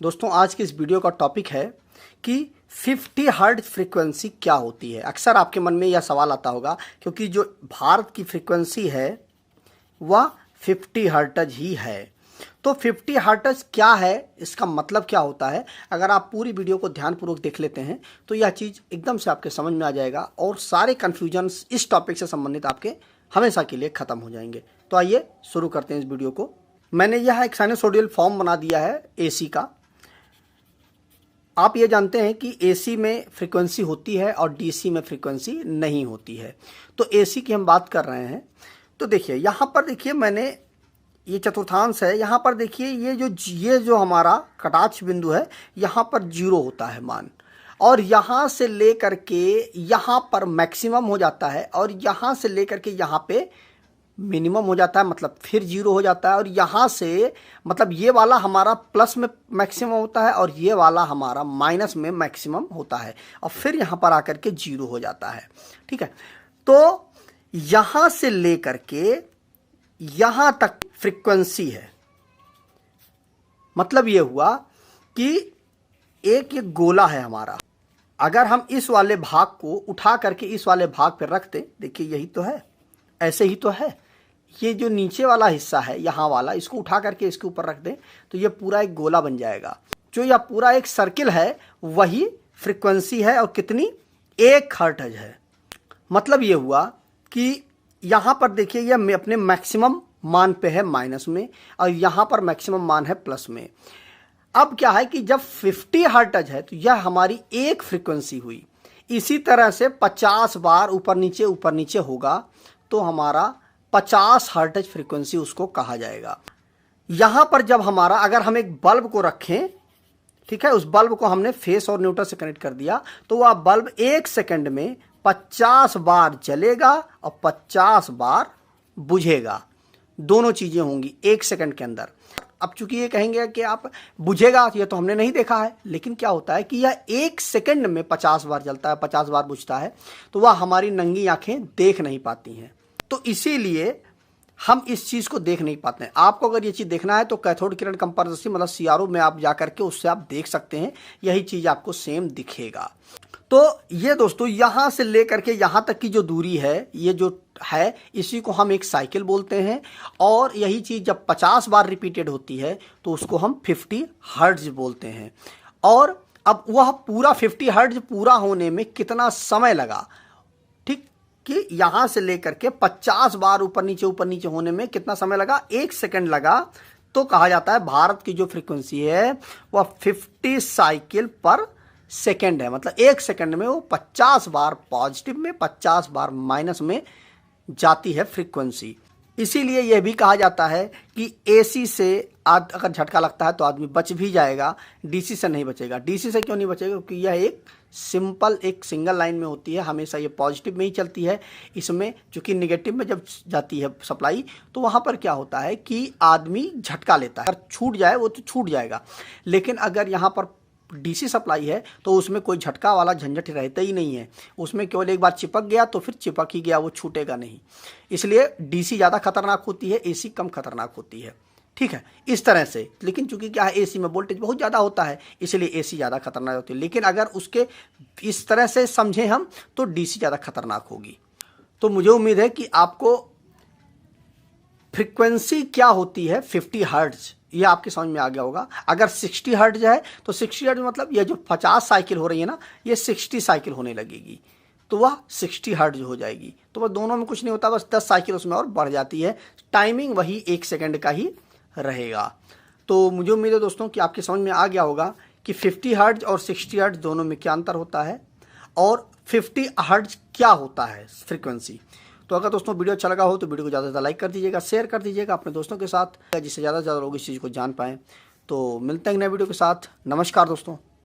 दोस्तों आज की इस वीडियो का टॉपिक है कि 50 हर्ट्ज फ्रीक्वेंसी क्या होती है। अक्सर आपके मन में यह सवाल आता होगा क्योंकि जो भारत की फ्रीक्वेंसी है वह 50 हर्ट्ज ही है। तो 50 हर्ट्ज क्या है, इसका मतलब क्या होता है, अगर आप पूरी वीडियो को ध्यानपूर्वक देख लेते हैं तो यह चीज़ एकदम से आपके समझ में आ जाएगा और सारे कन्फ्यूजन्स इस टॉपिक से संबंधित आपके हमेशा के लिए ख़त्म हो जाएंगे। तो आइए शुरू करते हैं इस वीडियो को। मैंने यह एक साइनसॉइडल फॉर्म बना दिया है एसी का। आप ये जानते हैं कि एसी में फ्रीक्वेंसी होती है और डीसी में फ्रीक्वेंसी नहीं होती है। तो एसी की हम बात कर रहे हैं। तो देखिए यहाँ पर देखिए मैंने ये चतुर्थांश है, यहाँ पर देखिए ये जो हमारा कटाक्ष बिंदु है यहाँ पर 0 होता है मान, और यहाँ से लेकर के यहाँ पर मैक्सिमम हो जाता है और यहाँ से लेकर के यहाँ पे मिनिमम हो जाता है, मतलब फिर 0 हो जाता है। और यहाँ से मतलब ये वाला हमारा प्लस में मैक्सिमम होता है और ये वाला हमारा माइनस में मैक्सिमम होता है और फिर यहाँ पर आकर के 0 हो जाता है। ठीक है, तो यहाँ से लेकर के यहाँ तक फ्रीक्वेंसी है। मतलब ये हुआ कि एक ये गोला है हमारा, अगर हम इस वाले भाग को उठा करके इस वाले भाग पर रख दें, देखिए यही तो है, ऐसे ही तो है। ये जो नीचे वाला हिस्सा है यहाँ वाला, इसको उठा करके इसके ऊपर रख दें तो ये पूरा एक गोला बन जाएगा। जो यह पूरा एक सर्किल है वही फ्रीक्वेंसी है और कितनी, 1 हर्ट्ज है। मतलब ये हुआ कि यहाँ पर देखिए यह अपने मैक्सिमम मान पे है माइनस में और यहाँ पर मैक्सिमम मान है प्लस में। अब क्या है कि जब 50 हर्ट्ज है तो यह हमारी एक फ्रीक्वेंसी हुई। इसी तरह से 50 बार ऊपर नीचे होगा तो हमारा 50 हर्ट्ज फ्रीक्वेंसी उसको कहा जाएगा। यहां पर जब हमारा, अगर हम एक बल्ब को रखें, ठीक है, उस बल्ब को हमने फेस और न्यूट्रल से कनेक्ट कर दिया तो वह बल्ब 1 सेकंड में 50 बार जलेगा और 50 बार बुझेगा। दोनों चीजें होंगी 1 सेकंड के अंदर। अब चूंकि ये कहेंगे कि आप बुझेगा, ये तो हमने नहीं देखा है, लेकिन क्या होता है कि यह 1 सेकंड में 50 बार जलता है, 50 बार बुझता है, तो वह हमारी नंगी आंखें देख नहीं पाती हैं। तो इसीलिए हम इस चीज़ को देख नहीं पाते हैं। आपको अगर ये चीज़ देखना है तो कैथोड किरण कंपनरसी मतलब सीआरओ में आप जा करके उससे आप देख सकते हैं, यही चीज़ आपको सेम दिखेगा। तो ये दोस्तों यहाँ से लेकर के यहाँ तक की जो दूरी है, ये जो है, इसी को हम एक साइकिल बोलते हैं। और यही चीज़ जब 50 बार रिपीटेड होती है तो उसको हम 50 हर्ट्ज बोलते हैं। और अब वह पूरा 50 हर्ट्ज पूरा होने में कितना समय लगा, ठीक, कि यहाँ से लेकर के 50 बार ऊपर नीचे होने में कितना समय लगा, 1 सेकंड लगा। तो कहा जाता है भारत की जो फ्रीक्वेंसी है वह 50 साइकिल पर सेकंड है। मतलब 1 सेकंड में वो 50 बार पॉजिटिव में 50 बार माइनस में जाती है फ्रीक्वेंसी। इसीलिए यह भी कहा जाता है कि एसी से अगर झटका लगता है तो आदमी बच भी जाएगा, डीसी से नहीं बचेगा। डीसी से क्यों नहीं बचेगा, क्योंकि यह एक सिंगल लाइन में होती है, हमेशा ये पॉजिटिव में ही चलती है। इसमें चूंकि निगेटिव में जब जाती है सप्लाई तो वहाँ पर क्या होता है कि आदमी झटका लेता है, अगर छूट जाए वो तो छूट जाएगा। लेकिन अगर यहाँ पर डीसी सप्लाई है तो उसमें कोई झटका वाला झंझट रहता ही नहीं है, उसमें केवल एक बार चिपक गया तो फिर चिपक ही गया, वो छूटेगा नहीं। इसलिए डीसी ज़्यादा खतरनाक होती है, एसी कम खतरनाक होती है। ठीक है, इस तरह से। लेकिन चूंकि क्या है, एसी में वोल्टेज बहुत ज़्यादा होता है इसलिए एसी ज़्यादा खतरनाक होती है। लेकिन अगर उसके इस तरह से समझें हम तो डीसी ज़्यादा खतरनाक होगी। तो मुझे उम्मीद है कि आपको फ्रीक्वेंसी क्या होती है 50 हर्ट्ज ये आपके समझ में आ गया होगा। अगर 60 हर्ट्ज है तो 60 हर्ट्ज मतलब ये जो 50 साइकिल हो रही है ना, ये 60 साइकिल होने लगेगी तो वह 60 हर्ट्ज हो जाएगी। तो बस दोनों में कुछ नहीं होता, बस 10 साइकिल उसमें और बढ़ जाती है। टाइमिंग वही 1 सेकंड का ही रहेगा। तो मुझे उम्मीद है दोस्तों कि आपके समझ में आ गया होगा कि 50 हर्ट्ज और 60 हर्ट्ज दोनों में क्या अंतर होता है और 50 हर्ट्ज क्या होता है फ्रीक्वेंसी। तो अगर दोस्तों वीडियो अच्छा लगा हो तो वीडियो को ज़्यादा से ज़्यादा लाइक कर दीजिएगा, शेयर कर दीजिएगा अपने दोस्तों के साथ, जिससे ज़्यादा से ज़्यादा लोग इस चीज़ को जान पाएँ। तो मिलते हैं नए वीडियो के साथ। नमस्कार दोस्तों।